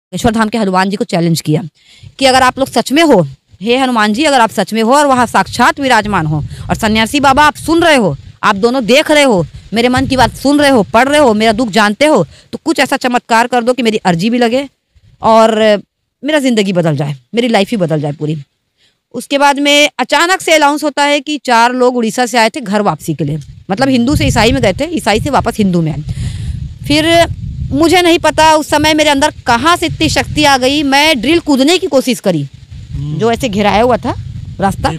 बागेश्वर धाम के हनुमान जी को चैलेंज किया कि अगर आप लोग सच में हो, हे हनुमान जी, अगर आप सच में हो और वहाँ साक्षात विराजमान हो, और सन्यासी बाबा आप सुन रहे हो, आप दोनों देख रहे हो, मेरे मन की बात सुन रहे हो, पढ़ रहे हो, मेरा दुख जानते हो, तो कुछ ऐसा चमत्कार कर दो कि मेरी अर्जी भी लगे और मेरा ज़िंदगी बदल जाए, मेरी लाइफ ही बदल जाए पूरी। उसके बाद में अचानक से अनाउंस होता है कि 4 लोग उड़ीसा से आए थे घर वापसी के लिए, मतलब हिंदू से ईसाई में गए थे, ईसाई से वापस हिंदू में आए। फिर मुझे नहीं पता उस समय मेरे अंदर कहाँ से इतनी शक्ति आ गई, मैं ड्रिल कूदने की कोशिश करी, जो ऐसे घिराया हुआ था रास्ता,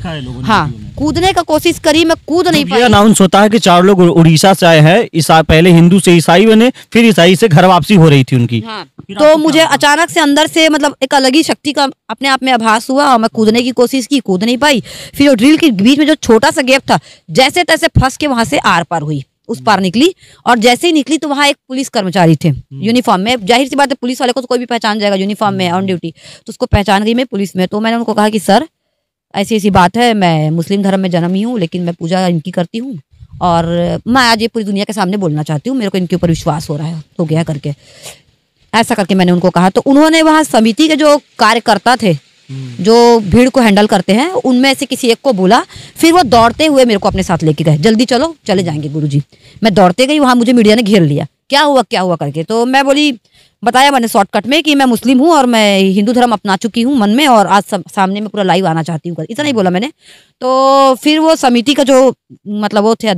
हाँ, कूदने का कोशिश करी, मैं कूद नहीं पाई। अनाउंस होता है कि 4 लोग उड़ीसा से आए हैं, पहले हिंदू से ईसाई बने, फिर ईसाई से घर वापसी हो रही थी उनकी। हाँ, तो मुझे अचानक से अंदर से मतलब एक अलग ही शक्ति का अपने आप में आभास हुआ और मैं कूदने की कोशिश की, कूद नहीं पाई। फिर ड्रिल के बीच में जो छोटा सा गैप था, जैसे तैसे फंस के वहां से आर पार हुई, उस पार निकली, और जैसे ही निकली तो वहाँ एक पुलिस कर्मचारी थे यूनिफॉर्म में। जाहिर सी बात है, पुलिस वाले को तो कोई भी पहचान जाएगा, यूनिफॉर्म में ऑन ड्यूटी, तो उसको पहचान गई मैं पुलिस में। तो मैंने उनको कहा कि सर ऐसी ऐसी बात है, मैं मुस्लिम धर्म में जन्मी हूँ, लेकिन मैं पूजा इनकी करती हूँ और मैं आज ये पूरी दुनिया के सामने बोलना चाहती हूँ, मेरे को इनके ऊपर विश्वास हो रहा है, हो गया करके, ऐसा करके मैंने उनको कहा। तो उन्होंने वहाँ समिति के जो कार्यकर्ता थे, जो भीड़ को हैंडल करते हैं, उनमें से किसी एक को बोला, फिर वो दौड़ते हुए मेरे को अपने साथ लेके गए, जल्दी चलो, चले जाएंगे गुरुजी। मैं दौड़ते गई, वहाँ मुझे मीडिया ने घेर लिया, क्या हुआ करके। तो मैं बोली, बताया मैंने शॉर्टकट में कि मैं मुस्लिम हूँ और मैं हिंदू धर्म अपना चुकी हूँ मन में, और आज सामने में पूरा लाइव आना चाहती हूँ, इतना ही बोला मैंने। तो फिर वो समिति का जो मतलब वो थे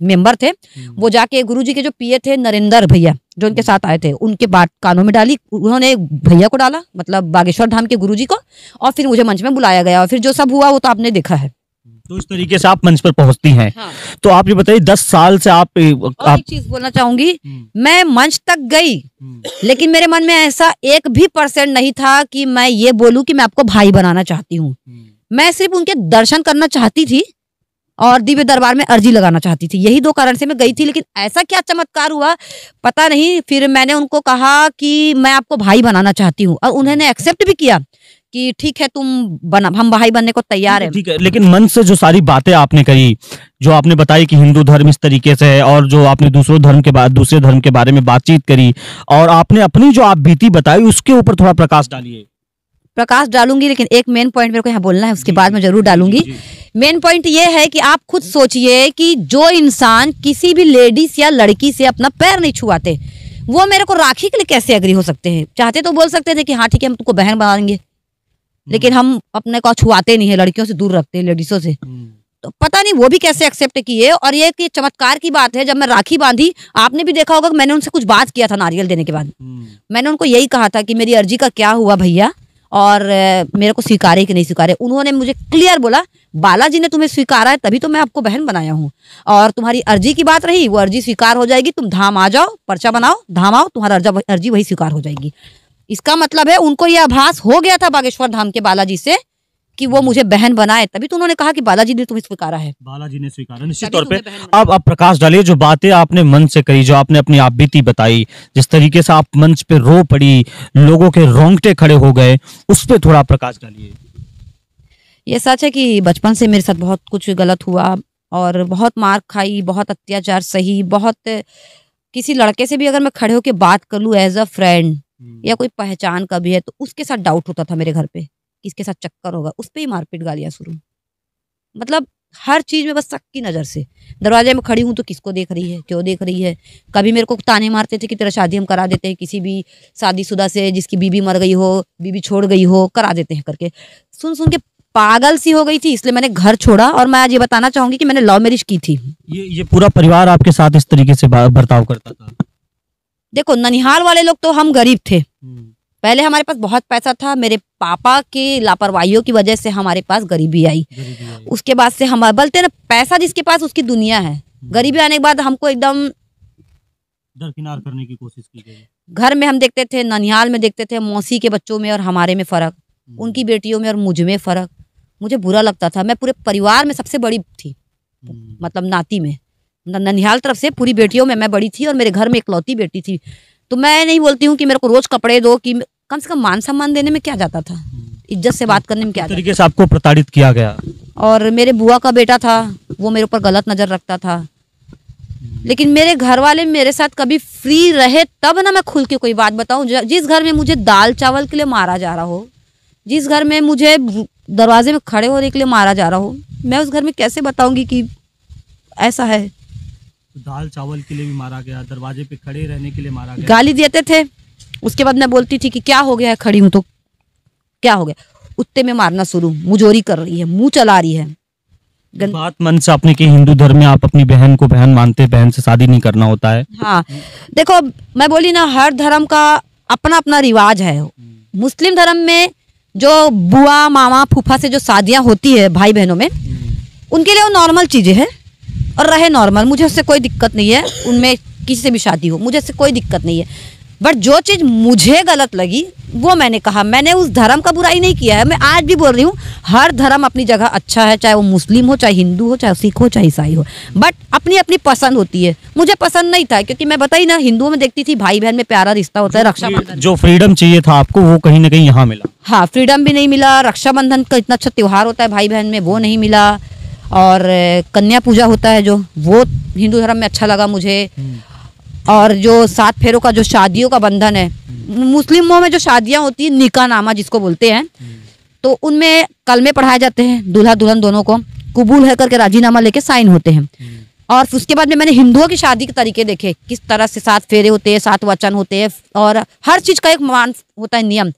मेंबर थे, वो जाके गुरुजी के जो पीए थे नरेंद्र भैया, जो उनके साथ आए थे, उनके बात कानों में डाली, उन्होंने भैया को डाला, मतलब बागेश्वर धाम के गुरुजी को, और फिर मुझे मंच में बुलाया गया, और फिर जो सब हुआ वो तो आपने देखा है। तो इस तरीके से आप मंच पर पहुंचती हैं। हाँ। तो आप ये बताइए, 10 साल से आप एक चीज बोलना चाहूंगी, मैं मंच तक गई, लेकिन मेरे मन में ऐसा 1% नहीं था कि मैं ये बोलूं कि मैं आपको भाई बनाना चाहती हूँ। मैं सिर्फ उनके दर्शन करना चाहती थी और दिव्य दरबार में अर्जी लगाना चाहती थी, यही 2 कारण से मैं गई थी। लेकिन ऐसा क्या चमत्कार हुआ पता नहीं। फिर मैंने उनको कहा कि मैं आपको भाई बनाना चाहती हूँ, और उन्होंने एक्सेप्ट भी किया कि ठीक है, तुम बना, हम भाई बनने को तैयार हैं। ठीक है, लेकिन मन से जो सारी बातें आपने कही, जो आपने बताई कि हिंदू धर्म इस तरीके से है, और जो आपने दूसरे धर्म के बारे में बातचीत करी, और आपने अपनी जो आप बीती बताई, उसके ऊपर थोड़ा प्रकाश डालिए। प्रकाश डालूंगी, लेकिन एक मेन पॉइंट मेरे को यहाँ बोलना है, उसके बाद मैं जरूर डालूंगी। मेन पॉइंट ये है कि आप खुद सोचिए कि जो इंसान किसी भी लेडीज या लड़की से अपना पैर नहीं छुआते, वो मेरे को राखी के लिए कैसे एग्री हो सकते हैं। चाहते तो बोल सकते थे कि हाँ ठीक है, हम तुमको बहन बना देंगे, लेकिन हम अपने को छुआते नहीं है, लड़कियों से दूर रखते हैं, लेडीजों से। तो पता नहीं वो भी कैसे एक्सेप्ट किए। और ये कि चमत्कार की बात है, जब मैं राखी बांधी, आपने भी देखा होगा कि मैंने उनसे कुछ बात किया था नारियल देने के बाद। मैंने उनको यही कहा था कि मेरी अर्जी का क्या हुआ भैया, और मेरे को स्वीकारे कि नहीं स्वीकारे। उन्होंने मुझे क्लियर बोला, बालाजी ने तुम्हें स्वीकारा है तभी तो मैं आपको बहन बनाया हूँ, और तुम्हारी अर्जी की बात रही, वो अर्जी स्वीकार हो जाएगी, तुम धाम आ जाओ, पर्चा बनाओ, धाम आओ, तुम्हारा अर्जी वही स्वीकार हो जाएगी। इसका मतलब है उनको ये आभास हो गया था बागेश्वर धाम के बालाजी से कि वो मुझे बहन बनाए, तभी तो उन्होंने कहा कि बालाजी ने तुम्हें स्वीकारा है। बालाजी ने स्वीकारा निश्चित तौर पे। अब आप प्रकाश डालिए, जो बातें आपने मन से कही, जो आपने अपनी आप बीती बताई, जिस तरीके से आप मंच पे रो पड़ी, लोगों के रोंगटे खड़े हो गए, उस पर थोड़ा प्रकाश डालिए। ये सच है कि बचपन से मेरे साथ बहुत कुछ गलत हुआ, और बहुत मार खाई, बहुत अत्याचार सही, बहुत किसी लड़के से भी अगर मैं खड़े होकर बात कर लूँ एज अ फ्रेंड या कोई पहचान का भी है, तो उसके साथ डाउट होता था मेरे घर पे, किसके साथ चक्कर होगा, उस पर ही मारपीट गालियां शुरू। मतलब हर चीज में बस शक की नजर से। दरवाजे में खड़ी हूँ तो किसको देख रही है, क्यों देख रही है। कभी मेरे को ताने मारते थे कि तेरा शादी हम करा देते हैं किसी भी शादीशुदा से, जिसकी बीबी मर गई हो, बीबी छोड़ गई हो, करा देते हैं करके। सुन सुन के पागल सी हो गई थी, इसलिए मैंने घर छोड़ा। और मैं आज ये बताना चाहूंगी कि मैंने लव मैरिज की थी। ये पूरा परिवार आपके साथ इस तरीके से बर्ताव करता था? देखो, ननिहाल वाले लोग तो हम गरीब थे, पहले हमारे पास बहुत पैसा था, मेरे पापा की लापरवाहियों की वजह से हमारे पास गरीबी आई। उसके बाद से हम बोलते ना, पैसा जिसके पास उसकी दुनिया है। गरीबी आने के बाद हमको एकदम दरकिनार करने की कोशिश की गई। घर में हम देखते थे, ननिहाल में देखते थे, मौसी के बच्चों में और हमारे में फर्क, उनकी बेटियों में और मुझ में फर्क। मुझे बुरा लगता था। मैं पूरे परिवार में सबसे बड़ी थी, मतलब नाती में, ननिहाल तरफ से पूरी बेटियों में मैं बड़ी थी, और मेरे घर में इकलौती बेटी थी। तो मैं नहीं बोलती हूँ कि मेरे को रोज कपड़े दो, कि कम से कम मान सम्मान देने में क्या जाता था, इज्जत से बात करने में क्या तरीके से आपको प्रताड़ित किया गया। और मेरे बुआ का बेटा था, वो मेरे ऊपर गलत नजर रखता था। लेकिन मेरे घर वाले मेरे साथ कभी फ्री रहे तब ना मैं खुल के कोई बात बताऊं। जिस घर में मुझे दाल चावल के लिए मारा जा रहा हो, जिस घर में मुझे दरवाजे में खड़े होने के लिए मारा जा रहा हो, मैं उस घर में कैसे बताऊंगी कि ऐसा है। दाल चावल के लिए भी मारा गया, दरवाजे पे खड़े रहने के लिए मारा गया, गाली देते थे। उसके बाद मैं बोलती थी कि क्या हो गया है, खड़ी हूं तो क्या हो गया, उत्ते में मारना शुरू, मुजोरी कर रही है, मुंह चला रही है। बात मन से आपने की हिंदू धर्म में आप अपनी बहन को बहन मानते, बहन से शादी नहीं करना होता है। हाँ देखो, मैं बोली ना, हर धर्म का अपना अपना रिवाज है। मुस्लिम धर्म में जो बुआ मामा फूफा से जो शादियां होती है भाई बहनों में, उनके लिए वो नॉर्मल चीजें हैं और रहे नॉर्मल। मुझे उससे कोई दिक्कत नहीं है, उनमें किसी से भी शादी हो, मुझे उससे कोई दिक्कत नहीं है। बट जो चीज़ मुझे गलत लगी वो मैंने कहा। मैंने उस धर्म का बुराई नहीं किया है। मैं आज भी बोल रही हूँ, हर धर्म अपनी जगह अच्छा है, चाहे वो मुस्लिम हो, चाहे हिंदू हो, चाहे सिख हो, चाहे ईसाई हो। बट अपनी अपनी पसंद होती है। मुझे पसंद नहीं था, क्योंकि मैं बताई ना, हिंदुओं में देखती थी भाई बहन में प्यारा रिश्ता होता है, रक्षाबंधन। जो फ्रीडम चाहिए था आपको वो कहीं ना कहीं यहाँ मिला। हाँ, फ्रीडम भी नहीं मिला। रक्षाबंधन का इतना अच्छा त्यौहार होता है भाई बहन में, वो नहीं मिला। और कन्या पूजा होता है जो, वो हिंदू धर्म में अच्छा लगा मुझे। और जो 7 फेरों का जो शादियों का बंधन है, मुस्लिमों में जो शादियां होती है निकाह नामा जिसको बोलते हैं, तो उनमें कलमे पढ़ाए जाते हैं, दूल्हा दुल्हन दोनों को कबूल है करके राजीनामा लेके साइन होते हैं। और उसके बाद में मैंने हिंदुओं की शादी के तरीके देखे, किस तरह से 7 फेरे होते हैं, 7 वचन होते हैं, और हर चीज का एक मान होता है, नियम।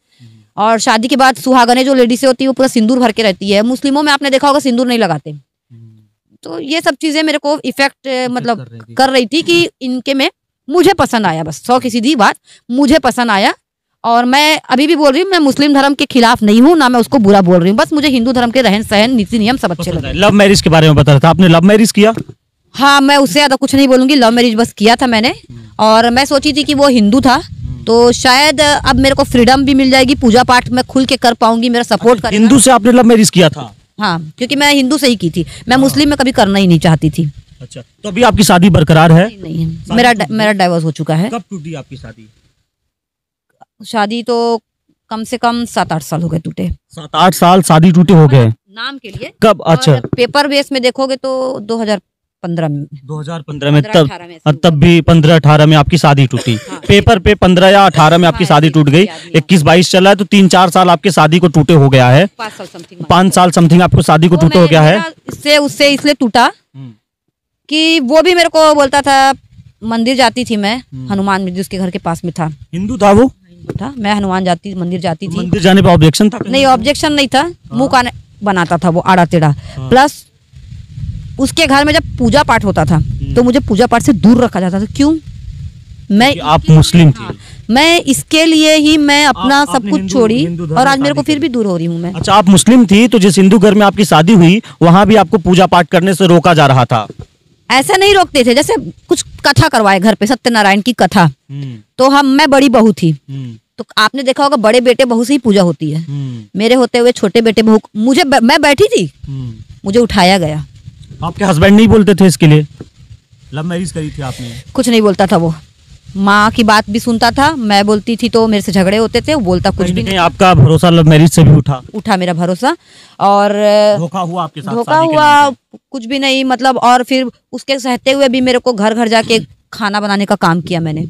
और शादी के बाद सुहागने जो लेडीज होती है वो पूरा सिंदूर भर के रहती है। मुस्लिमों में आपने देखा होगा सिंदूर नहीं लगाते। तो ये सब चीजें मेरे को इफेक्ट मतलब कर रही थी कि इनके में मुझे पसंद आया। बस 100 की सीधी बात, मुझे पसंद आया। और मैं अभी भी बोल रही हूँ, मैं मुस्लिम धर्म के खिलाफ नहीं हूँ, ना मैं उसको बुरा बोल रही हूँ। बस मुझे हिंदू धर्म के रहन सहन नीति नियम सब अच्छे लगे। लव मैरिज के बारे में बता रहा था, आपने लव मैरिज किया? हाँ, मैं उससे ज्यादा कुछ नहीं बोलूंगी। लव मैरिज बस किया था मैंने। और मैं सोची थी कि वो हिंदू था, तो शायद अब मेरे को फ्रीडम भी मिल जाएगी, पूजा पाठ मैं खुल के कर पाऊंगी, मेरा सपोर्ट करेगा। हिंदू से आपने लव मैरिज किया था? हाँ, क्योंकि मैं हिंदू से ही की थी, मैं मुस्लिम में कभी करना ही नहीं चाहती थी। अच्छा, तो अभी आपकी शादी बरकरार है? नहीं है, मेरा डाइवोर्स हो चुका है। कब टूटी आपकी शादी? शादी तो कम से कम 7-8 साल हो गए टूटे। 7-8 साल शादी टूटे हो गए? नाम के लिए। कब? अच्छा, पेपर बेस में देखोगे तो 2015 में। 2015 में, तब भी 15-18 में आपकी शादी टूटी। हाँ, पेपर पे 15 या 18 में आपकी शादी टूट गई। 21-22 चला है, तो 3-4 साल आपके शादी को टूटे हो गया है। 5 साल समथिंग आपको शादी को टूटे हो गया है। उससे इसलिए टूटा कि वो भी मेरे को बोलता था, मंदिर जाती थी मैं, हनुमान मंदिर उसके घर के पास में था। हिंदू था वो? था, मैं हनुमान मंदिर जाती थी। मंदिर जाने पर ऑब्जेक्शन था? नहीं, ऑब्जेक्शन नहीं था। मुंह का बनाता था वो आड़ा टेढ़ा। प्लस उसके घर में जब पूजा पाठ होता था तो मुझे पूजा पाठ से दूर रखा जाता था। क्यों? मैं, आप मुस्लिम थी। हाँ, मैं इसके लिए ही मैं अपना सब कुछ छोड़ी, और आज मेरे को फिर भी दूर हो रही हूँ मैं। अच्छा, आप मुस्लिम थी, तो जिस हिंदू घर में आपकी शादी हुई वहाँ भी आपको पूजा पाठ करने से रोका जा रहा था? ऐसा नहीं रोकते थे, जैसे कुछ कथा करवाए घर पे, सत्यनारायण की कथा। तो मैं बड़ी बहू थी, तो आपने देखा होगा बड़े बेटे बहू से ही पूजा होती है। मेरे होते हुए छोटे बेटे बहू, मैं बैठी थी, मुझे उठाया गया। आपके हस्बैंड नहीं बोलते थे इसके लिए? लव मैरिज करी थी आपने? कुछ नहीं बोलता था वो। माँ की बात भी सुनता था, मैं बोलती थी तो मेरे से झगड़े होते थे। वो बोलता कुछ भी नहीं। आपका भरोसा लव मैरिज से भी उठा मेरा भरोसा, और धोखा हुआ आपके साथ? धोखा हुआ कुछ भी नहीं मतलब। और फिर उसके सहते हुए भी मेरे को घर घर जाके खाना बनाने का काम किया मैंने।